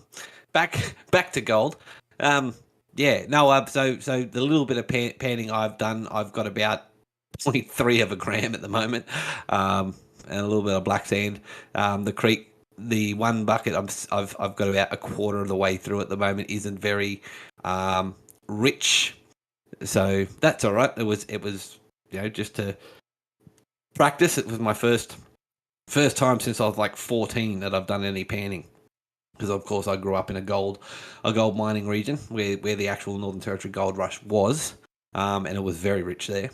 Back to gold. Yeah, no, so the little bit of panning I've done, I've got about 0.3 of a gram at the moment, and a little bit of black sand. The creek, the one bucket I've got about a quarter of the way through at the moment, isn't very rich, so that's all right. It was just to practice. It was my first time since I was like 14 that I've done any panning. Because of course I grew up in a gold mining region where the actual Northern Territory gold rush was, and it was very rich there.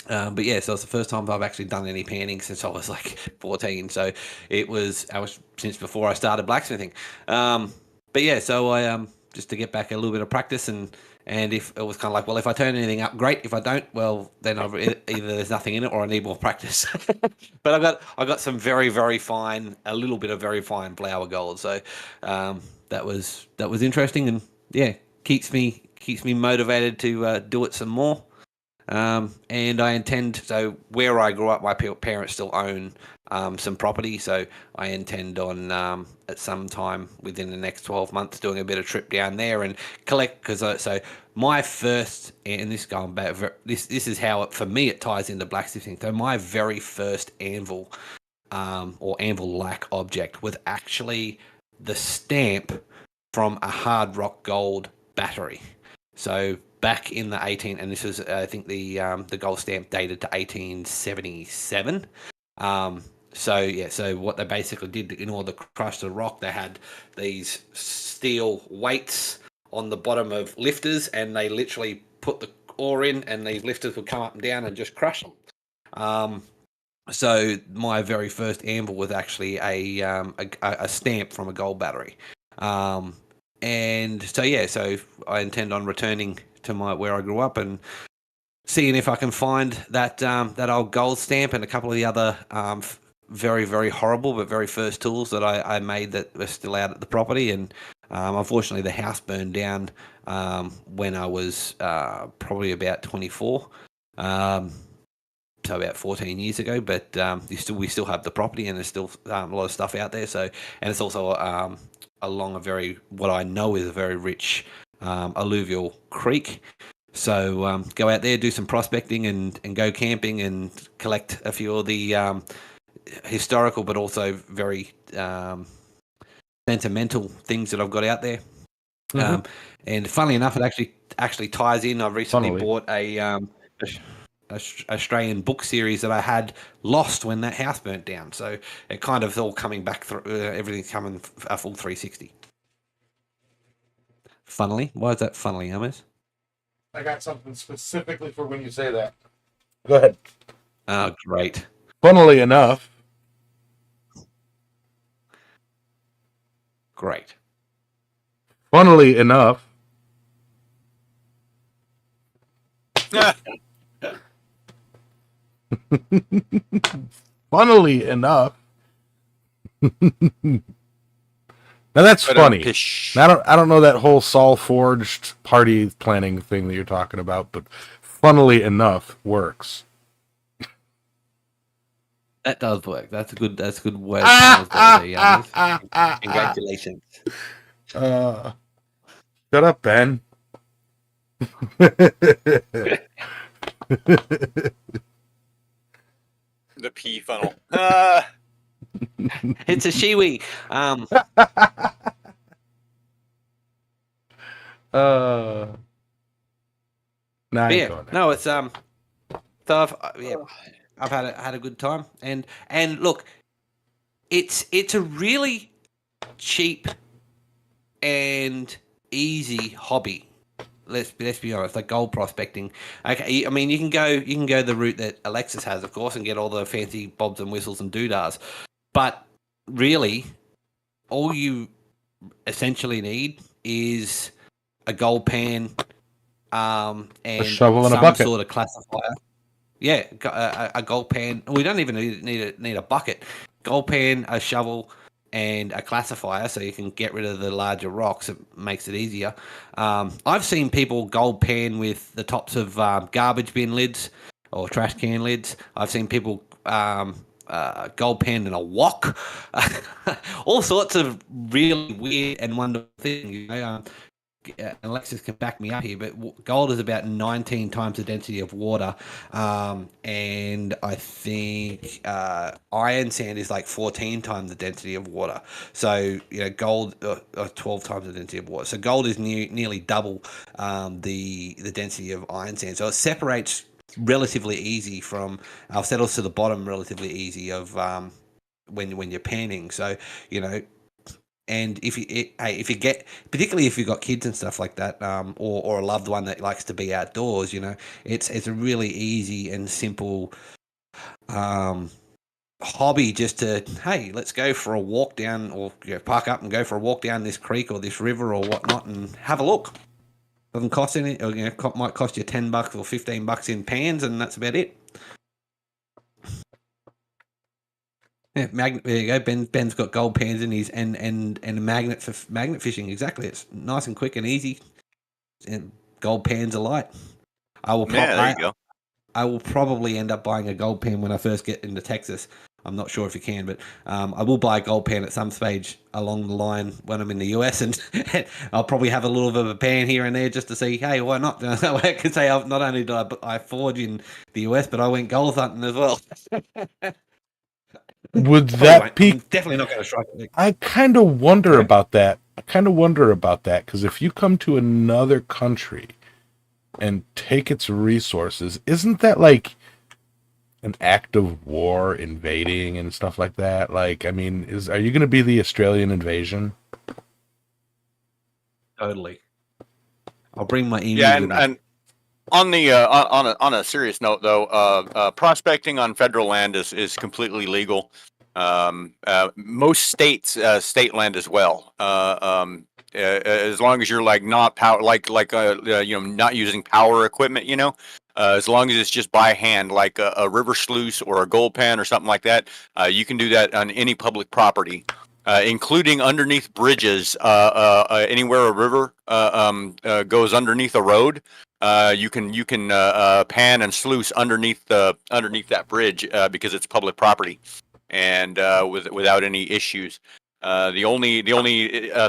But yeah, so it's the first time I've actually done any panning since I was like 14. So I was since before I started blacksmithing. But yeah, so I just to get back a little bit of practice, and if it was kind of like, well, if I turn anything up, great. If I don't, well, then either there's nothing in it or I need more practice. But I got some very, very fine, a little bit of very fine flour gold. So that was interesting, and yeah, keeps me motivated to do it some more. And I intend, so where I grew up, my parents still own some property, so I intend on at some time within the next 12 months doing a bit of trip down there and collect, because so my first, and this going back, this is how for me it ties into blacksmithing. So my very first anvil or anvil lac object was actually the stamp from a hard rock gold battery. So back in the and this was I think the gold stamp dated to 1877. So yeah, so what they basically did in order to crush the rock, they had these steel weights on the bottom of lifters, and they literally put the ore in, and these lifters would come up and down and just crush them. So my very first anvil was actually a stamp from a gold battery. And so yeah, so I intend on returning to where I grew up and seeing if I can find that old gold stamp and a couple of the other very, very horrible but very first tools that I made that were still out at the property. And unfortunately, the house burned down when I was probably about 24. So about 14 years ago, but we still have the property, and there's still a lot of stuff out there. So, and it's also along what I know is a very rich alluvial creek. So go out there, do some prospecting, and go camping and collect a few of the historical but also very sentimental things that I've got out there. Mm-hmm. And funnily enough, it actually ties in. I recently bought a Australian book series that I had lost when that house burnt down. So it kind of all coming back through, everything's coming a full 360. Funnily? Why is that funnily, Amos? I got something specifically for when you say that. Go ahead. Oh, great. Funnily enough. Great. Funnily enough. Funnily enough. Now that's funny. I don't know that whole Sol Forged party planning thing that you're talking about, but funnily enough works. That does work. That's a good word. Congratulations. Shut up, Ben. The pea funnel. It's a shiwi. No, it's So I've had a good time, and look, it's a really cheap and easy hobby. Let's be honest, like gold prospecting. Okay, I mean you can go the route that Alexis has, of course, and get all the fancy bobs and whistles and doodahs. But really, all you essentially need is a gold pan, and A shovel and a some bucket. sort of classifier. Yeah, a gold pan. We don't even need a bucket. Gold pan, a shovel, and a classifier, so you can get rid of the larger rocks. It makes it easier. I've seen people gold pan with the tops of garbage bin lids or trash can lids. I've seen people gold pan in a wok. All sorts of really weird and wonderful things. You know? Alexis can back me up here, but gold is about 19 times the density of water, and I think iron sand is like 14 times the density of water. So gold 12 times the density of water. So gold is nearly double the density of iron sand. So it separates relatively easy from, settles to the bottom relatively easy of when you're panning. So and if you get, particularly if you've got kids and stuff like that, or a loved one that likes to be outdoors, it's a really easy and simple hobby just to, hey, let's go for a walk down, or park up and go for a walk down this creek or this river or whatnot and have a look. Doesn't cost any, or might cost you $10 or $15 in pans, and that's about it. Yeah, there you go. Ben's got gold pans in his and a magnet for magnet fishing. Exactly, it's nice and quick and easy. And gold pans are light. There you go. I will probably end up buying a gold pan when I first get into Texas. I'm not sure if you can, but I will buy a gold pan at some stage along the line when I'm in the US, and I'll probably have a little bit of a pan here and there just to see, hey, why not? That way I can say, not only did I forge in the US, but I went gold hunting as well. Would that I'm definitely not going to strike it. I kind of wonder about that. Because if you come to another country and take its resources, isn't that like an act of war, invading and stuff like that? Like, I mean, are you going to be the Australian invasion? Totally. I'll bring my email. Yeah, and on the on a serious note, though, prospecting on federal land is completely legal. Most states, state land as well. As long as you're like not power, not using power equipment, as long as it's just by hand, like a river sluice or a gold pan or something like that, you can do that on any public property. Including underneath bridges, anywhere a river goes underneath a road, you can pan and sluice underneath that bridge because it's public property, and without any issues. The only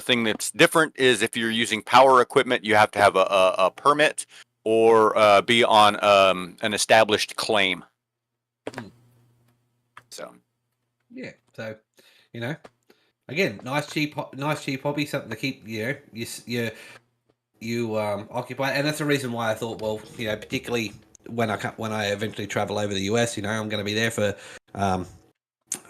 thing that's different is if you're using power equipment, you have to have a permit or be on an established claim. So yeah, so again, nice cheap hobby, something to keep you occupy, and that's the reason why I thought, well, particularly when I eventually travel over the US, I'm going to be there for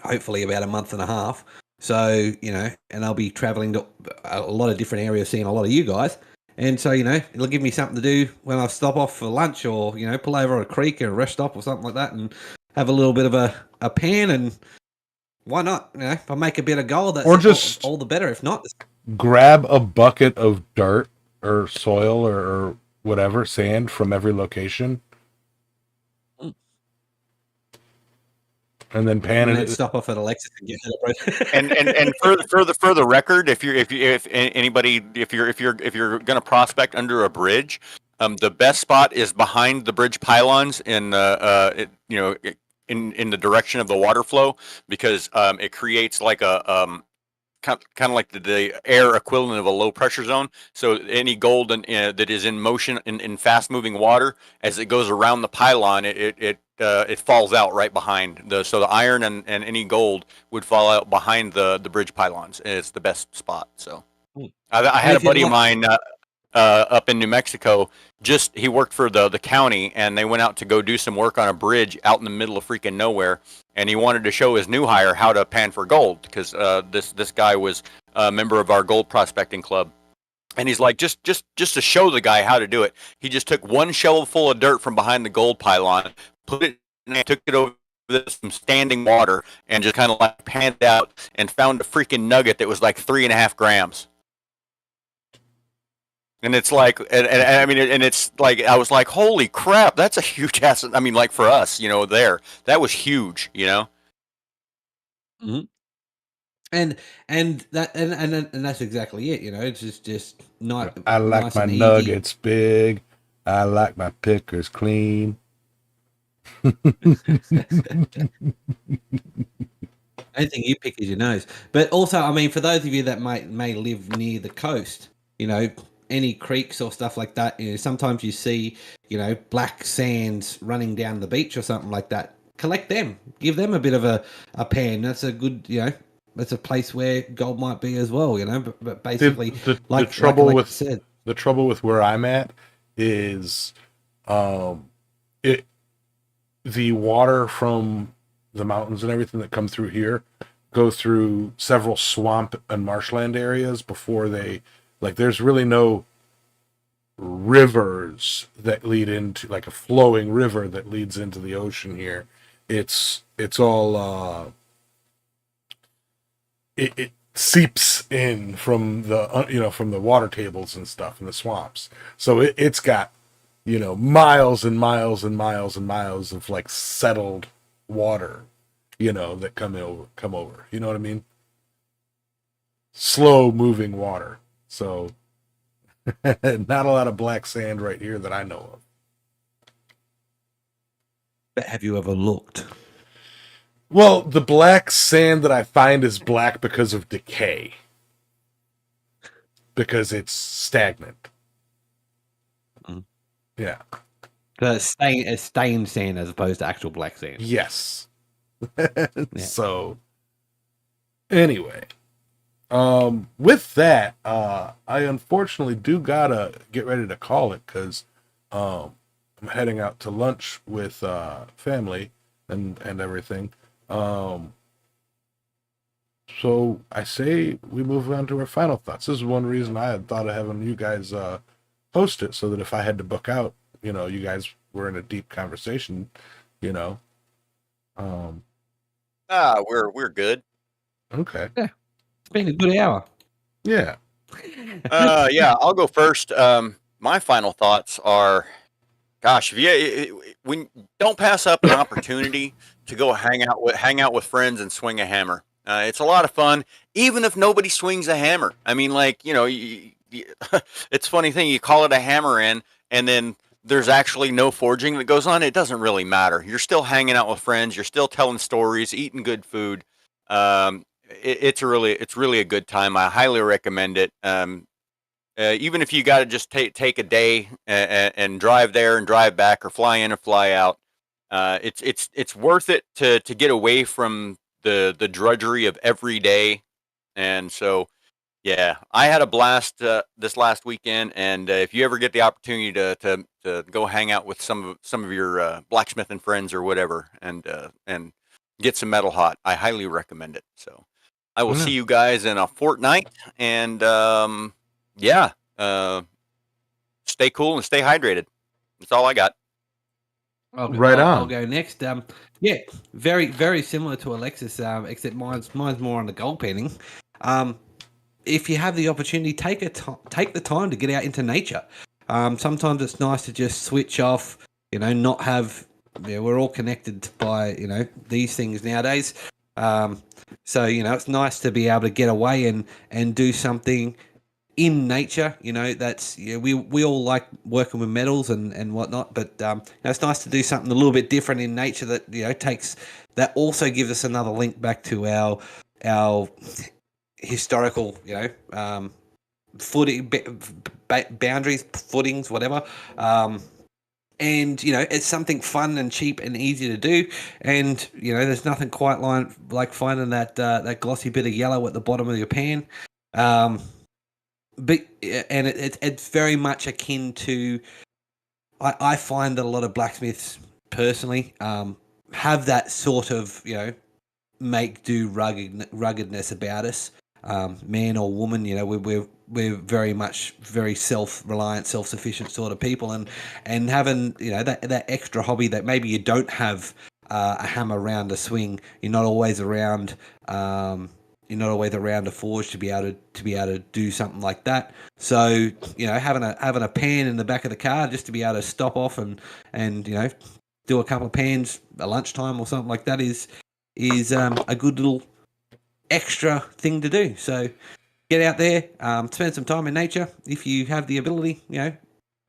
hopefully about a month and a half. So and I'll be traveling to a lot of different areas, seeing a lot of you guys, and so it'll give me something to do when I stop off for lunch, or pull over a creek or a rest stop or something like that, and have a little bit of a pan and. Why not? If I make a bit of gold, that's or just all the better. If not, grab a bucket of dirt or soil or whatever, sand from every location, and then pan it. Stop off at Alexis and get it. and for the record, if you're going to prospect under a bridge, the best spot is behind the bridge pylons in in the direction of the water flow, because it creates like a kind of like the air equivalent of a low pressure zone. So any gold that is in motion in fast moving water, as it goes around the pylon, it falls out right behind so the iron and any gold would fall out behind the bridge pylons. It's the best spot. So I had a buddy of mine up in New Mexico. He worked for the county, and they went out to go do some work on a bridge out in the middle of freaking nowhere. and he wanted to show his new hire how to pan for gold because this guy was a member of our gold prospecting club. And he's like, just to show the guy how to do it, he just took one shovel full of dirt from behind the gold pylon, put it in, took it over some standing water, and just kind of like panned out and found a freaking nugget that was like 3.5 grams. And it's like, and I mean, and it's like, I was like, holy crap, that's a huge ass. I mean, like for us, that was huge, Mm-hmm. And that's exactly it. It's just not. I like nice my and easy. nuggets big. I like my pickers clean. Anything you pick is your nose. But also, I mean, for those of you that may live near the coast, any creeks or stuff like that, sometimes you see, black sands running down the beach or something like that. Collect them. Give them a bit of a pan. That's a good, that's a place where gold might be as well, But basically, the like trouble like with said, the trouble with where I'm at is, the water from the mountains and everything that come through here go through several swamp and marshland areas before they, like, there's really no rivers that lead into, like, a flowing river that leads into the ocean here. It's all it seeps in from the from the water tables and stuff in the swamps. So it's got miles and miles and miles and miles of like settled water, that come over. You know what I mean? Slow moving water. So not a lot of black sand right here that I know of. but have you ever looked? Well, the black sand that I find is black because of decay. Because it's stagnant. Mm. Yeah. It's stained sand as opposed to actual black sand. Yes. Yeah. So anyway, with that, I unfortunately do gotta get ready to call it because I'm heading out to lunch with family and everything. So I say we move on to our final thoughts. This is one reason I had thought of having you guys host it, so that if I had to book out, you guys were in a deep conversation, we're good. Okay. Yeah. It's been a good hour. Yeah. Yeah, I'll go first. My final thoughts are, gosh, don't pass up an opportunity to go hang out with friends and swing a hammer. It's a lot of fun, even if nobody swings a hammer. I mean, like, it's a funny thing. You call it a hammer in, and then there's actually no forging that goes on. It doesn't really matter. You're still hanging out with friends. You're still telling stories, eating good food. It's really a good time. I highly recommend it. Even if you got to just take a day and drive there and drive back, or fly in or fly out, it's worth it to get away from the drudgery of every day. And so, yeah, I had a blast this last weekend. And if you ever get the opportunity to go hang out with some of your blacksmithing friends or whatever, and get some metal hot, I highly recommend it. So I will see you guys in a fortnight, and yeah, stay cool and stay hydrated. That's all I got. I'll go next. Yeah, very, very similar to Alexis, except mine's more on the gold panning. If you have the opportunity, take the time to get out into nature. Sometimes it's nice to just switch off. Not have. We're all connected by these things nowadays. So it's nice to be able to get away and do something in nature. That's we all like working with metals and whatnot, but it's nice to do something a little bit different in nature that also gives us another link back to our historical footing boundaries, footings, whatever. And it's something fun and cheap and easy to do, and there's nothing quite like finding that glossy bit of yellow at the bottom of your pan. But and it's very much akin to. I find that a lot of blacksmiths personally have that sort of, make do ruggedness about us, man or woman. We're very much very self-reliant, self-sufficient sort of people, and having that extra hobby that maybe you don't have a hammer around a swing. You're not always around. You're not always around a forge to be able to do something like that. So having a pan in the back of the car just to be able to stop off and do a couple of pans at lunchtime or something like that is a good little extra thing to do. So get out there, spend some time in nature. If you have the ability,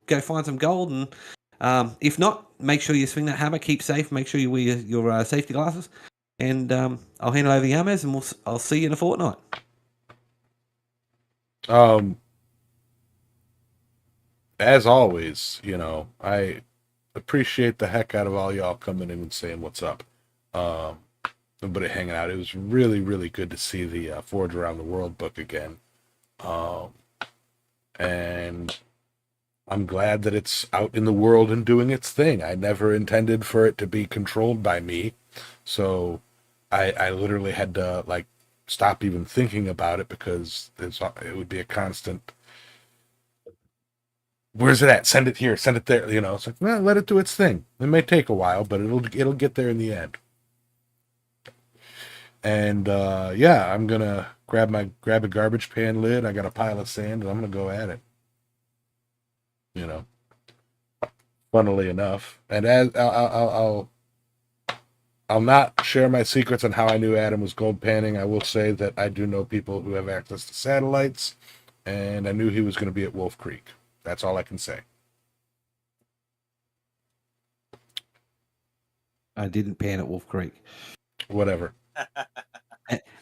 go find some gold. And if not, make sure you swing that hammer, keep safe, make sure you wear your safety glasses. And I'll hand it over to Yamas, and I'll see you in a fortnight. As always, I appreciate the heck out of all y'all coming in and saying what's up. Everybody hanging out. It was really, really good to see the Forge Around the World book again. And I'm glad that it's out in the world and doing its thing. I never intended for it to be controlled by me. So I literally had to stop even thinking about it, because it would be a constant, where's it at? Send it here, send it there. It's like, well, let it do its thing. It may take a while, but it'll get there in the end. And I'm gonna grab a garbage pan lid. I got a pile of sand, and I'm gonna go at it. Funnily enough, and as I'll not share my secrets on how I knew Adam was gold panning. I will say that I do know people who have access to satellites, and I knew he was going to be at Wolf Creek. That's all I can say. I didn't pan at Wolf Creek. Whatever.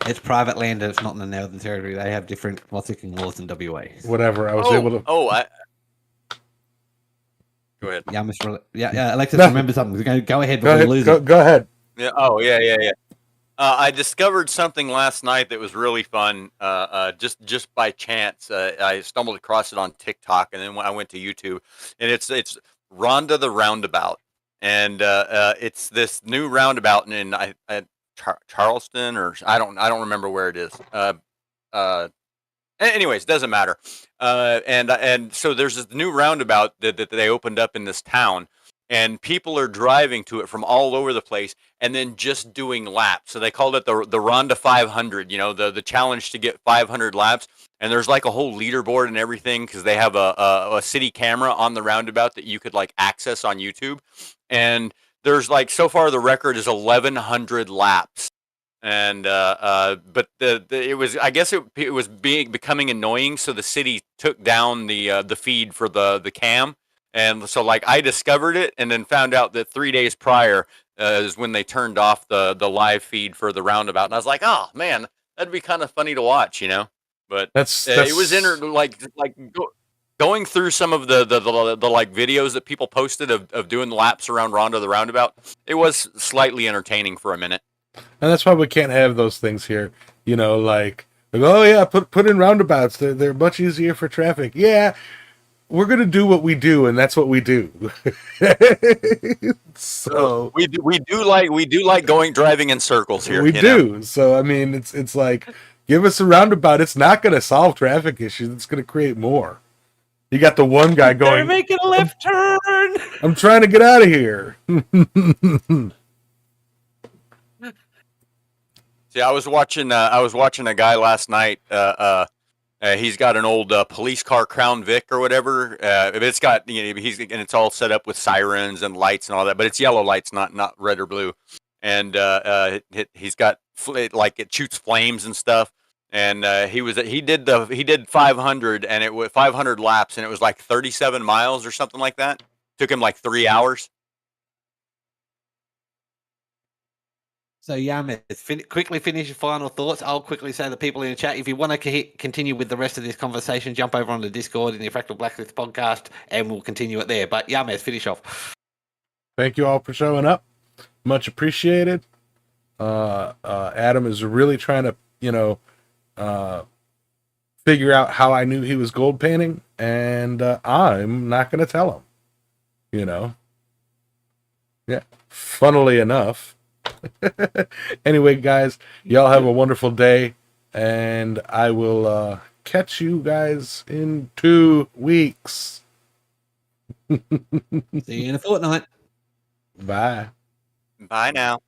It's private land, and it's not in the Northern Territory. They have different lawsticking laws in WA. Whatever. I was able to. Go ahead. Yeah. Alexis, remember something. Go ahead before you lose it. Go ahead. Yeah. Oh, yeah. I discovered something last night that was really fun. Just by chance, I stumbled across it on TikTok, and then when I went to YouTube, and it's Rhonda the Roundabout, and it's this new roundabout in Charleston, or I don't remember where it is. Anyways, doesn't matter. And so there's this new roundabout that they opened up in this town, and people are driving to it from all over the place, and then just doing laps. So they called it the Rhonda 500. The challenge to get 500 laps. And there's like a whole leaderboard and everything, because they have a city camera on the roundabout that you could access on YouTube. And there's so far the record is 1,100 laps. And but it was, I guess it was becoming annoying, so the city took down the feed for the cam, and so I discovered it, and then found out that 3 days prior is when they turned off the live feed for the roundabout, and I was like, oh man, that'd be kind of funny to watch, But that's it was going through some of the videos that people posted of doing laps around Rhonda the Roundabout. It was slightly entertaining for a minute. And that's why we can't have those things here. Oh yeah, put in roundabouts. They're much easier for traffic. Yeah, we're gonna do what we do, and that's what we do. So we do like driving in circles here. We do. So I mean, it's like, give us a roundabout. It's not gonna solve traffic issues. It's gonna create more. You got the one guy going, they're making a left turn. I'm trying to get out of here. See, I was watching a guy last night. He's got an old police car, Crown Vic or whatever. It's got and it's all set up with sirens and lights and all that, but it's yellow lights, not red or blue. And he's got it shoots flames and stuff. And he did 500, and it was 500 laps, and it was 37 miles or something like that. Took him 3 hours. So, Yamas, quickly finish your final thoughts. I'll quickly say to the people in the chat, if you want to continue with the rest of this conversation, jump over on the Discord in the Impractical Blacksmiths podcast, and we'll continue it there. But, Yamas, finish off. Thank you all for showing up. Much appreciated. Adam is really trying to, figure out how I knew he was gold painting, and I'm not going to tell him. Yeah. funnily enough. Anyway, guys, y'all have a wonderful day, and I will catch you guys in 2 weeks. See you in a fortnight. Bye. Bye now.